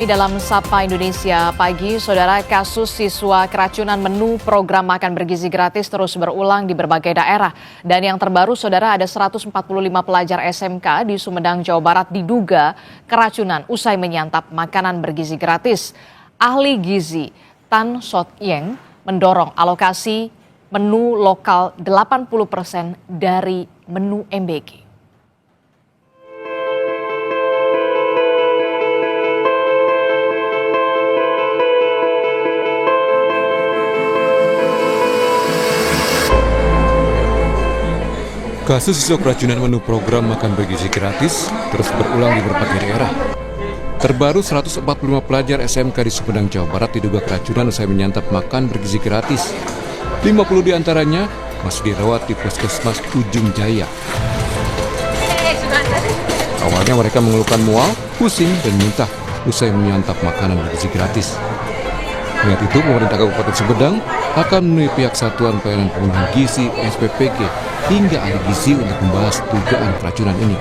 Di dalam Sapa Indonesia pagi, saudara, kasus siswa keracunan menu program makan bergizi gratis terus berulang di berbagai daerah. Dan yang terbaru, saudara, ada 145 pelajar SMK di Sumedang, Jawa Barat diduga keracunan usai menyantap makanan bergizi gratis. Ahli gizi Tan Shot Yeng mendorong alokasi menu lokal 80% dari menu MBG. Kasus siswa keracunan menu program makan bergizi gratis terus berulang di berbagai daerah. Terbaru 145 pelajar SMK di Sumedang, Jawa Barat diduga keracunan usai menyantap makan bergizi gratis. 50 diantaranya masih dirawat di Puskesmas Ujung Jaya. Awalnya mereka mengeluhkan mual, pusing, dan muntah usai menyantap makanan bergizi gratis. Mengingat itu, pemerintah Kabupaten Sumedang akan menemui pihak Satuan Pelayanan Pemenuhan Gizi SPPG hingga ahli gizi untuk membahas dugaan keracunan ini.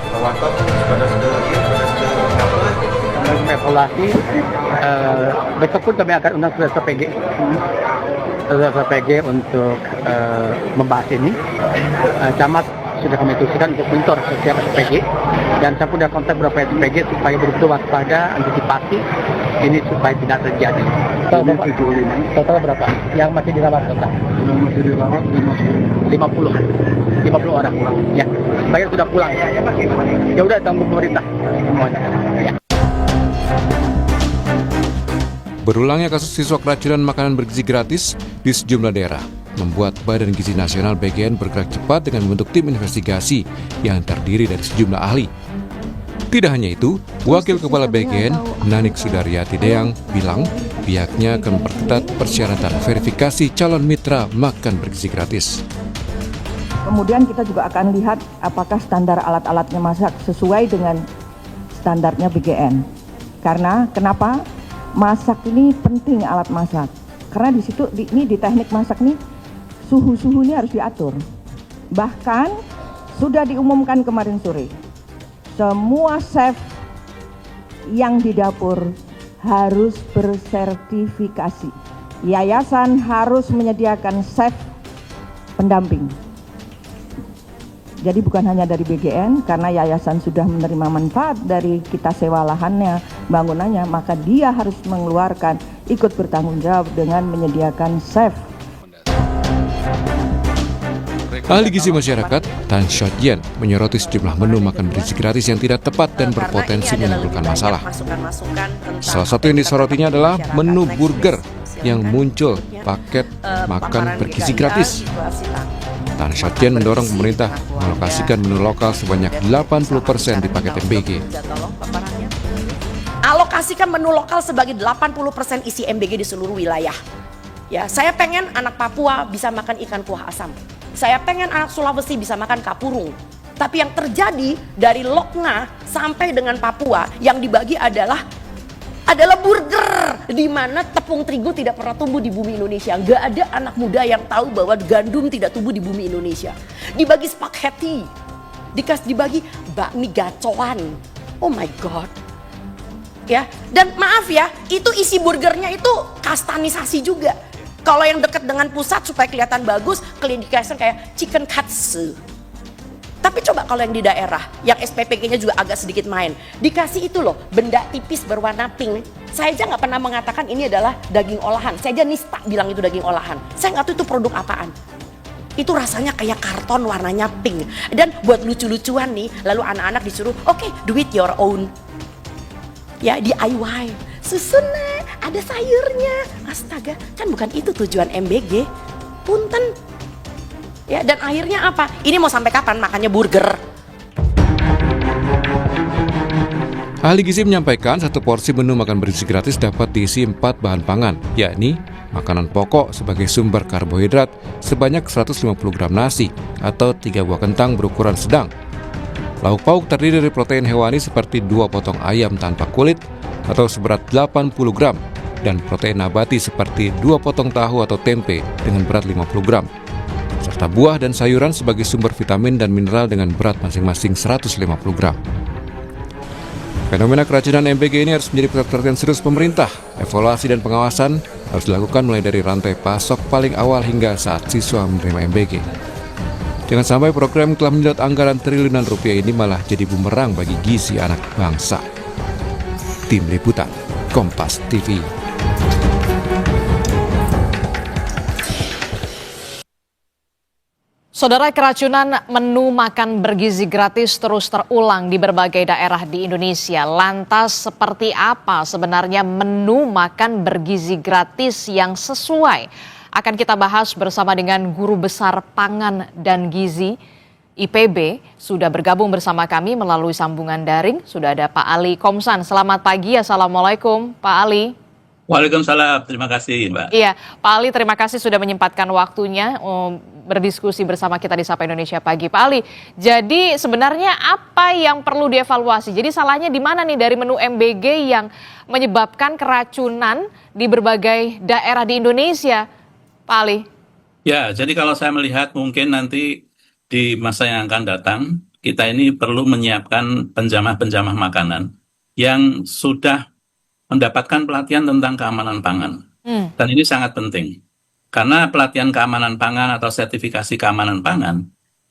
Evaluasi, besok pun kami akan undang SPPG untuk membahas ini. Camat sudah kami tuliskan untuk mentor setiap SPPG dan saya sudah kontak beberapa SPPG supaya betul waspada antisipasi ini supaya tidak terjadi. Total berapa? Yang masih dirawat total? Yang masih dirawat 50 orang. Ya, supaya sudah pulang. Ya udah tanggung pemerintah semuanya. Ya. Berulangnya kasus siswa keracunan makanan bergizi gratis di sejumlah daerah membuat Badan Gizi Nasional BGN bergerak cepat dengan membentuk tim investigasi yang terdiri dari sejumlah ahli. Tidak hanya itu, Wakil Kepala BGN, Nanik Sudaryati Deang, bilang pihaknya akan memperketat persyaratan verifikasi calon mitra makan bergizi gratis. Kemudian kita juga akan lihat apakah standar alat-alatnya masak sesuai dengan standarnya BGN. Karena kenapa? Masak ini penting, alat masak. Karena di situ di teknik masak nih suhu-suhunya harus diatur. Bahkan sudah diumumkan kemarin sore, semua chef yang di dapur harus bersertifikasi. Yayasan harus menyediakan chef pendamping. Jadi bukan hanya dari BGN, karena yayasan sudah menerima manfaat dari kita sewa lahannya, bangunannya, maka dia harus mengeluarkan, ikut bertanggung jawab dengan menyediakan chef. Ahli gizi masyarakat Tan Shot Yeng menyoroti sejumlah menu makan bergizi gratis yang tidak tepat dan berpotensi menimbulkan masalah. Salah satu yang disorotinya adalah menu burger yang muncul paket makan bergizi gratis. Tan Shot Yeng mendorong pemerintah mengalokasikan menu lokal sebanyak 80% di paket MBG. Alokasikan menu lokal sebagai 80% isi MBG di seluruh wilayah. Ya, saya pengen anak Papua bisa makan ikan kuah asam. Saya pengen anak Sulawesi bisa makan kapurung. Tapi yang terjadi dari Lokna sampai dengan Papua yang dibagi adalah burger, di mana tepung terigu tidak pernah tumbuh di bumi Indonesia. Nggak ada anak muda yang tahu bahwa gandum tidak tumbuh di bumi Indonesia. Dibagi spaghetti, dibagi bakmi gacoan. Oh my God. Ya, dan maaf ya, itu isi burgernya itu kastanisasi juga. Kalau yang dekat dengan pusat supaya kelihatan bagus, dikasih kayak chicken katsu. Tapi coba kalau yang di daerah, yang SPPG-nya juga agak sedikit main, dikasih itu loh, benda tipis berwarna pink. Saya aja nggak pernah mengatakan ini adalah daging olahan. Saya aja nista bilang itu daging olahan. Saya nggak tahu itu produk apaan. Itu rasanya kayak karton warnanya pink. Dan buat lucu-lucuan nih, lalu anak-anak disuruh, oke, do it your own. Ya, DIY. Susunnya, ada sayurnya. Astaga, kan bukan itu tujuan MBG. Punten. Ya, dan akhirnya apa? Ini mau sampai kapan makannya burger? Ahli gizi menyampaikan satu porsi menu makan bergizi gratis dapat diisi 4 bahan pangan, yakni makanan pokok sebagai sumber karbohidrat sebanyak 150 gram nasi atau 3 buah kentang berukuran sedang. Lauk pauk terdiri dari protein hewani seperti 2 potong ayam tanpa kulit atau seberat 80 gram dan protein nabati seperti 2 potong tahu atau tempe dengan berat 50 gram. Serta buah dan sayuran sebagai sumber vitamin dan mineral dengan berat masing-masing 150 gram. Fenomena keracunan MBG ini harus menjadi perhatian serius pemerintah. Evaluasi dan pengawasan harus dilakukan mulai dari rantai pasok paling awal hingga saat siswa menerima MBG. Jangan sampai program yang telah menyedot anggaran triliunan rupiah ini malah jadi bumerang bagi gizi anak bangsa. Tim Liputan, Kompas TV. Saudara, keracunan menu makan bergizi gratis terus terulang di berbagai daerah di Indonesia. Lantas seperti apa sebenarnya menu makan bergizi gratis yang sesuai? Akan kita bahas bersama dengan Guru Besar Pangan dan Gizi IPB. Sudah bergabung bersama kami melalui sambungan daring. Sudah ada Pak Ali Komsan. Selamat pagi, Assalamualaikum Pak Ali. Waalaikumsalam, terima kasih Mbak. Iya, Pak Ali, terima kasih sudah menyempatkan waktunya berdiskusi bersama kita di Sapa Indonesia Pagi. Pak Ali, jadi sebenarnya apa yang perlu dievaluasi? Jadi salahnya di mana nih dari menu MBG yang menyebabkan keracunan di berbagai daerah di Indonesia, Pak Ali? Ya, jadi kalau saya melihat mungkin nanti di masa yang akan datang, kita ini perlu menyiapkan penjamah-penjamah makanan yang sudah mendapatkan pelatihan tentang keamanan pangan. Dan ini sangat penting. Karena pelatihan keamanan pangan atau sertifikasi keamanan pangan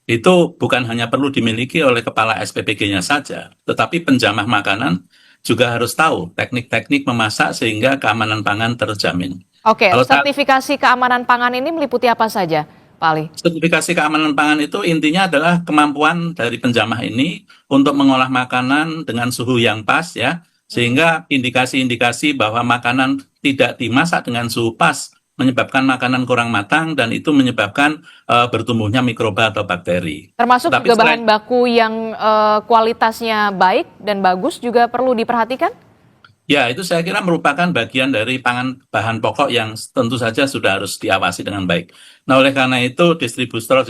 itu bukan hanya perlu dimiliki oleh kepala SPPG-nya saja, tetapi penjamah makanan juga harus tahu teknik-teknik memasak sehingga keamanan pangan terjamin. Oke, sertifikasi keamanan pangan ini meliputi apa saja, Pak Ali? Sertifikasi keamanan pangan itu intinya adalah kemampuan dari penjamah ini untuk mengolah makanan dengan suhu yang pas ya, sehingga indikasi-indikasi bahwa makanan tidak dimasak dengan suhu pas menyebabkan makanan kurang matang dan itu menyebabkan bertumbuhnya mikroba atau bakteri. Termasuk juga bahan baku yang kualitasnya baik dan bagus juga perlu diperhatikan? Ya, itu saya kira merupakan bagian dari bahan pokok yang tentu saja sudah harus diawasi dengan baik. Nah, oleh karena itu distributor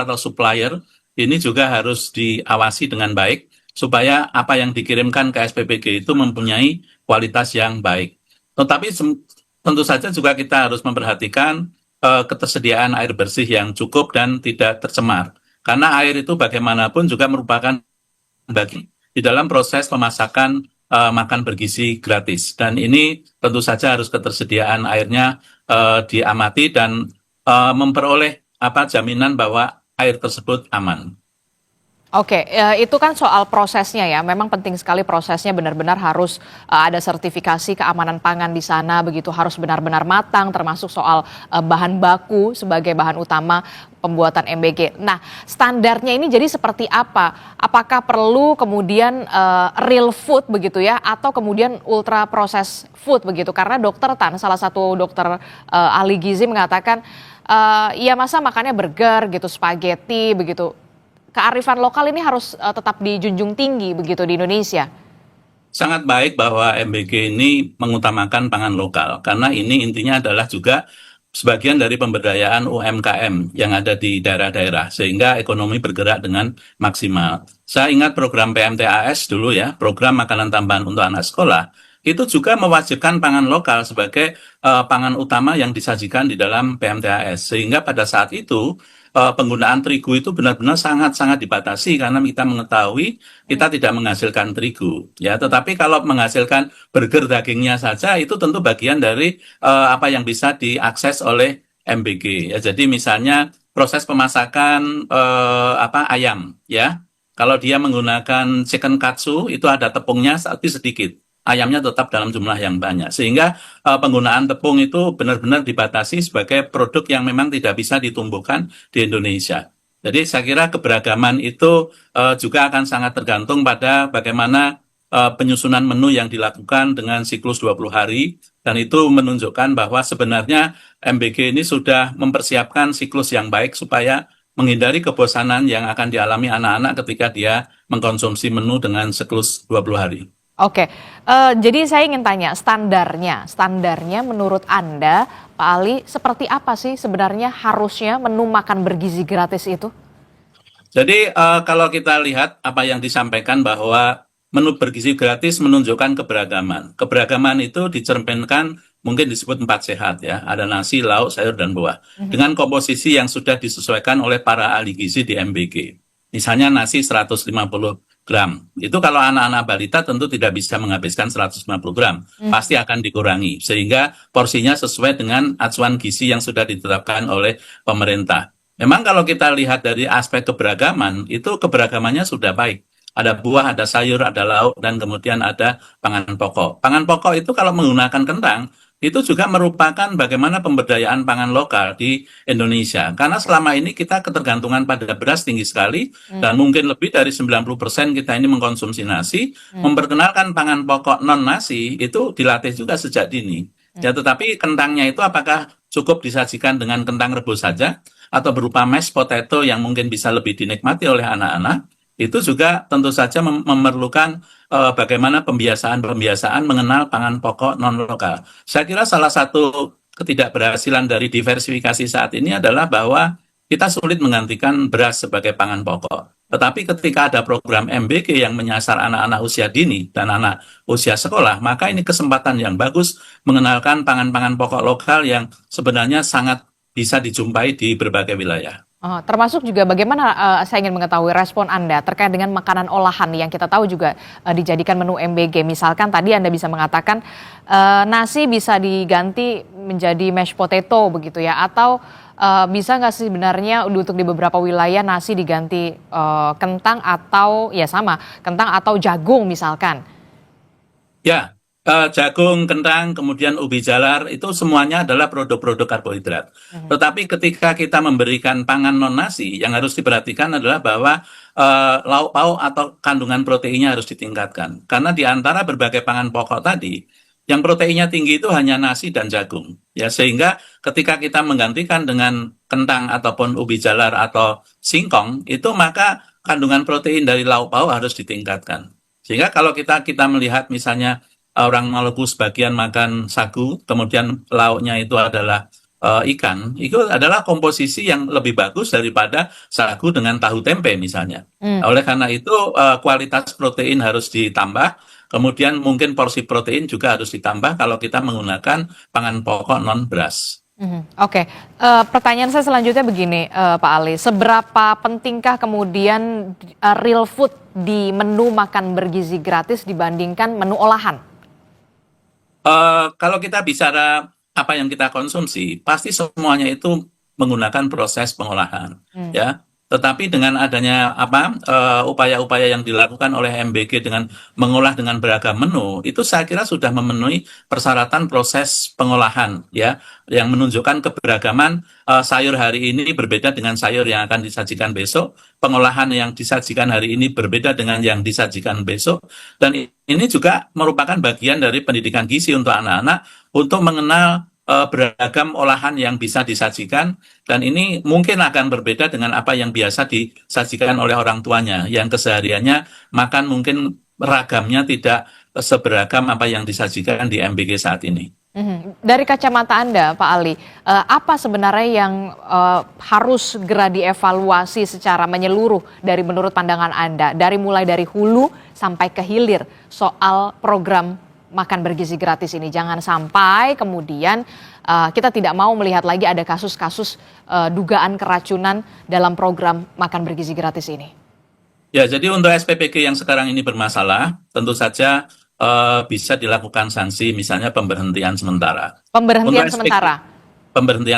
atau supplier ini juga harus diawasi dengan baik supaya apa yang dikirimkan ke SPPG itu mempunyai kualitas yang baik. Tetapi tentu saja juga kita harus memperhatikan ketersediaan air bersih yang cukup dan tidak tercemar. Karena air itu bagaimanapun juga merupakan bagian di dalam proses pemasakan makan bergizi gratis. Dan ini tentu saja harus ketersediaan airnya diamati dan memperoleh jaminan bahwa air tersebut aman. Oke, itu kan soal prosesnya ya. Memang penting sekali prosesnya, benar-benar harus ada sertifikasi keamanan pangan di sana, begitu harus benar-benar matang, termasuk soal bahan baku sebagai bahan utama pembuatan MBG. Nah, standarnya ini jadi seperti apa? Apakah perlu kemudian real food begitu ya, atau kemudian ultra proses food begitu? Karena Dokter Tan, salah satu dokter ahli gizi mengatakan, ya masa makannya burger gitu, spaghetti begitu. Kearifan lokal ini harus tetap dijunjung tinggi begitu di Indonesia. Sangat baik bahwa MBG ini mengutamakan pangan lokal karena ini intinya adalah juga sebagian dari pemberdayaan UMKM yang ada di daerah-daerah sehingga ekonomi bergerak dengan maksimal. Saya ingat program PMTAS dulu ya, program makanan tambahan untuk anak sekolah, itu juga mewajibkan pangan lokal sebagai pangan utama yang disajikan di dalam PMTAS sehingga pada saat itu penggunaan terigu itu benar-benar sangat-sangat dibatasi karena kita mengetahui kita tidak menghasilkan terigu ya, tetapi kalau menghasilkan burger dagingnya saja itu tentu bagian dari apa yang bisa diakses oleh MBG ya. Jadi misalnya proses pemasakan ayam ya, kalau dia menggunakan chicken katsu itu ada tepungnya tapi sedikit, ayamnya tetap dalam jumlah yang banyak. Sehingga penggunaan tepung itu benar-benar dibatasi sebagai produk yang memang tidak bisa ditumbuhkan di Indonesia. Jadi saya kira keberagaman itu juga akan sangat tergantung pada bagaimana penyusunan menu yang dilakukan dengan siklus 20 hari. Dan itu menunjukkan bahwa sebenarnya MBG ini sudah mempersiapkan siklus yang baik supaya menghindari kebosanan yang akan dialami anak-anak ketika dia mengkonsumsi menu dengan siklus 20 hari. Oke, jadi saya ingin tanya standarnya menurut Anda, Pak Ali, seperti apa sih sebenarnya harusnya menu makan bergizi gratis itu? Jadi kalau kita lihat apa yang disampaikan bahwa menu bergizi gratis menunjukkan keberagaman. Keberagaman itu dicerminkan mungkin disebut 4 sehat ya, ada nasi, lauk, sayur, dan buah. Dengan komposisi yang sudah disesuaikan oleh para ahli gizi di MBG. Misalnya nasi 150 gram. Itu kalau anak-anak balita tentu tidak bisa menghabiskan 150 gram. Pasti akan dikurangi. Sehingga porsinya sesuai dengan acuan gizi yang sudah ditetapkan oleh pemerintah. Memang kalau kita lihat dari aspek keberagaman, itu keberagamannya sudah baik. Ada buah, ada sayur, ada lauk, dan kemudian ada pangan pokok. Pangan pokok itu kalau menggunakan kentang, itu juga merupakan bagaimana pemberdayaan pangan lokal di Indonesia. Karena selama ini kita ketergantungan pada beras tinggi sekali, dan mungkin lebih dari 90% kita ini mengkonsumsi nasi. Memperkenalkan pangan pokok non-nasi itu dilatih juga sejak dini. Ya, tetapi kentangnya itu apakah cukup disajikan dengan kentang rebus saja, atau berupa mashed potato yang mungkin bisa lebih dinikmati oleh anak-anak, itu juga tentu saja memerlukan bagaimana pembiasaan mengenal pangan pokok non-lokal. Saya kira salah satu ketidakberhasilan dari diversifikasi saat ini adalah bahwa kita sulit menggantikan beras sebagai pangan pokok. Tetapi ketika ada program MBG yang menyasar anak-anak usia dini dan anak usia sekolah, maka ini kesempatan yang bagus mengenalkan pangan-pangan pokok lokal yang sebenarnya sangat bisa dijumpai di berbagai wilayah. Termasuk juga bagaimana saya ingin mengetahui respon Anda terkait dengan makanan olahan yang kita tahu juga dijadikan menu MBG. Misalkan tadi Anda bisa mengatakan nasi bisa diganti menjadi mashed potato begitu ya, atau bisa nggak sih sebenarnya untuk di beberapa wilayah nasi diganti kentang atau ya sama kentang atau jagung misalkan? Ya. Jagung, kentang, kemudian ubi jalar, itu semuanya adalah produk-produk karbohidrat. Tetapi ketika kita memberikan pangan non-nasi, yang harus diperhatikan adalah bahwa lauk pauk atau kandungan proteinnya harus ditingkatkan. Karena di antara berbagai pangan pokok tadi, yang proteinnya tinggi itu hanya nasi dan jagung. Ya, sehingga ketika kita menggantikan dengan kentang ataupun ubi jalar atau singkong, itu maka kandungan protein dari lauk pauk harus ditingkatkan. Sehingga kalau kita melihat misalnya orang Maluku sebagian makan sagu, kemudian lauknya itu adalah ikan, itu adalah komposisi yang lebih bagus daripada sagu dengan tahu tempe misalnya. Oleh karena itu kualitas protein harus ditambah, kemudian mungkin porsi protein juga harus ditambah kalau kita menggunakan pangan pokok non beras. Oke. Pertanyaan saya selanjutnya begini, Pak Ali, seberapa pentingkah kemudian real food di menu makan bergizi gratis dibandingkan menu olahan? Kalau kita bicara apa yang kita konsumsi, pasti semuanya itu menggunakan proses pengolahan, ya. Tetapi dengan adanya upaya-upaya yang dilakukan oleh MBG dengan mengolah dengan beragam menu, itu saya kira sudah memenuhi persyaratan proses pengolahan, ya, yang menunjukkan keberagaman sayur hari ini berbeda dengan sayur yang akan disajikan besok, pengolahan yang disajikan hari ini berbeda dengan yang disajikan besok, dan ini juga merupakan bagian dari pendidikan gizi untuk anak-anak untuk mengenal beragam olahan yang bisa disajikan, dan ini mungkin akan berbeda dengan apa yang biasa disajikan oleh orang tuanya yang kesehariannya makan mungkin ragamnya tidak seberagam apa yang disajikan di MBG saat ini. Dari kacamata Anda, Pak Ali, apa sebenarnya yang harus segera dievaluasi secara menyeluruh dari menurut pandangan Anda, mulai dari hulu sampai ke hilir soal program makan bergizi gratis ini? Jangan sampai kemudian kita tidak mau melihat lagi ada kasus-kasus dugaan keracunan dalam program makan bergizi gratis ini. Ya, jadi untuk SPPG yang sekarang ini bermasalah, tentu saja bisa dilakukan sanksi, misalnya pemberhentian sementara. Pemberhentian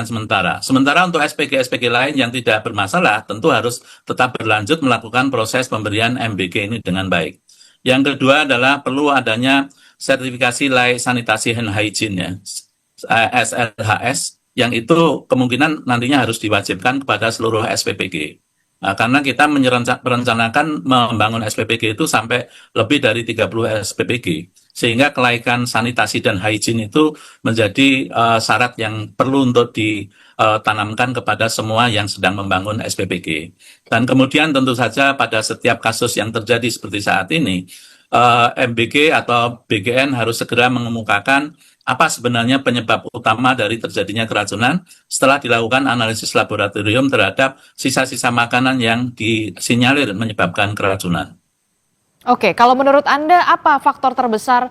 sementara. Sementara untuk SPG-SPG lain yang tidak bermasalah, tentu harus tetap berlanjut melakukan proses pemberian MBG ini dengan baik. Yang kedua adalah perlu adanya sertifikasi layak sanitasi and hygiene, ya, SLHS, yang itu kemungkinan nantinya harus diwajibkan kepada seluruh SPPG. Karena kita merencanakan membangun SPPG itu sampai lebih dari 30 SPPG. Sehingga kelaikan sanitasi dan hygiene itu menjadi syarat yang perlu untuk ditanamkan kepada semua yang sedang membangun SPPG. Dan kemudian tentu saja pada setiap kasus yang terjadi seperti saat ini, MBG atau BGN harus segera mengemukakan apa sebenarnya penyebab utama dari terjadinya keracunan setelah dilakukan analisis laboratorium terhadap sisa-sisa makanan yang disinyalir menyebabkan keracunan. Oke, kalau menurut Anda apa faktor terbesar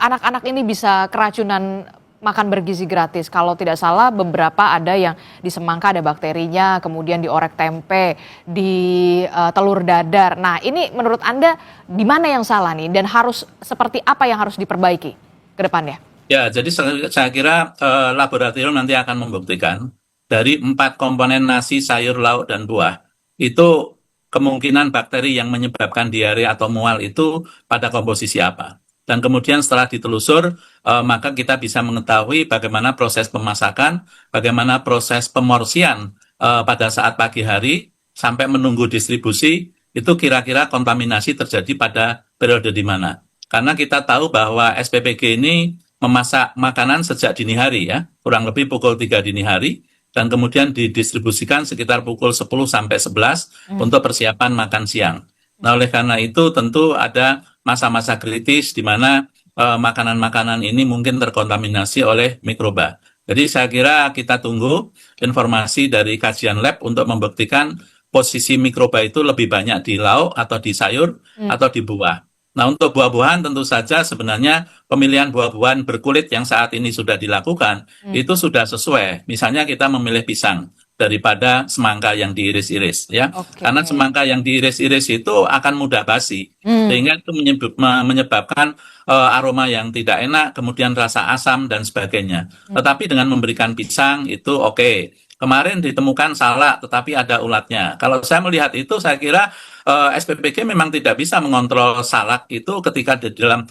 anak-anak ini bisa keracunan makan bergizi gratis? Kalau tidak salah beberapa ada yang di semangka ada bakterinya, kemudian di orek tempe, di telur dadar. Nah ini menurut Anda di mana yang salah nih dan harus seperti apa yang harus diperbaiki ke depannya? Ya, jadi saya kira laboratorium nanti akan membuktikan dari 4 komponen nasi, sayur, lauk, dan buah, itu kemungkinan bakteri yang menyebabkan diare atau mual itu pada komposisi apa. Dan kemudian setelah ditelusur, maka kita bisa mengetahui bagaimana proses pemasakan, bagaimana proses pemorsian pada saat pagi hari, sampai menunggu distribusi, itu kira-kira kontaminasi terjadi pada periode di mana. Karena kita tahu bahwa SPPG ini memasak makanan sejak dini hari ya, kurang lebih pukul 3 dini hari, dan kemudian didistribusikan sekitar pukul 10 sampai 11 untuk persiapan makan siang. Nah, oleh karena itu tentu ada masa-masa kritis di mana makanan-makanan ini mungkin terkontaminasi oleh mikroba. Jadi saya kira kita tunggu informasi dari kajian lab untuk membuktikan posisi mikroba itu lebih banyak di lauk atau di sayur atau di buah. Nah, untuk buah-buahan tentu saja sebenarnya pemilihan buah-buahan berkulit yang saat ini sudah dilakukan itu sudah sesuai. Misalnya kita memilih pisang daripada semangka yang diiris-iris ya. Karena semangka yang diiris-iris itu akan mudah basi. Sehingga itu menyebabkan aroma yang tidak enak, kemudian rasa asam dan sebagainya. Tetapi dengan memberikan pisang itu oke. Kemarin ditemukan salak tetapi ada ulatnya. Kalau saya melihat itu saya kira SPPG memang tidak bisa mengontrol salak itu ketika di dalam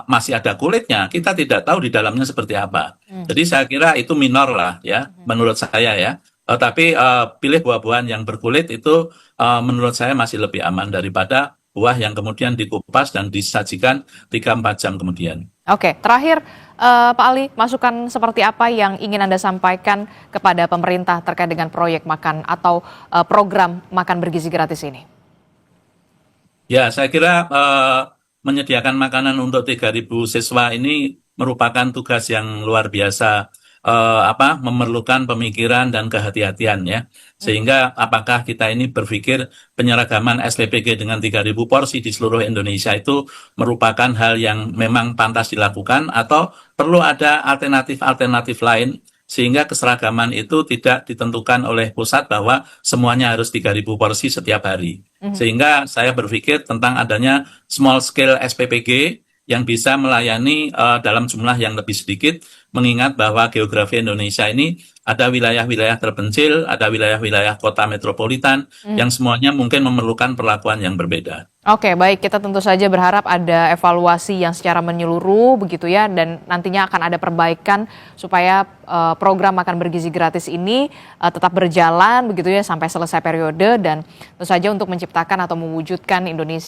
masih ada kulitnya. Kita tidak tahu di dalamnya seperti apa. Jadi saya kira itu minor lah ya menurut saya ya. Tapi pilih buah-buahan yang berkulit itu menurut saya masih lebih aman daripada buah yang kemudian dikupas dan disajikan 3-4 jam kemudian. Oke, terakhir Pak Ali, masukan seperti apa yang ingin Anda sampaikan kepada pemerintah terkait dengan proyek makan atau program makan bergizi gratis ini? Ya, saya kira menyediakan makanan untuk 3.000 siswa ini merupakan tugas yang luar biasa, memerlukan pemikiran dan kehati-hatian ya. Sehingga apakah kita ini berpikir penyeragaman SPPG dengan 3.000 porsi di seluruh Indonesia itu merupakan hal yang memang pantas dilakukan atau perlu ada alternatif-alternatif lain sehingga keseragaman itu tidak ditentukan oleh pusat bahwa semuanya harus 3.000 porsi setiap hari. Sehingga saya berpikir tentang adanya small scale SPPG yang bisa melayani dalam jumlah yang lebih sedikit, mengingat bahwa geografi Indonesia ini ada wilayah-wilayah terpencil, ada wilayah-wilayah kota metropolitan, yang semuanya mungkin memerlukan perlakuan yang berbeda. Oke, baik, kita tentu saja berharap ada evaluasi yang secara menyeluruh begitu ya, dan nantinya akan ada perbaikan supaya program makan bergizi gratis ini tetap berjalan begitu ya sampai selesai periode, dan tentu saja untuk menciptakan atau mewujudkan Indonesia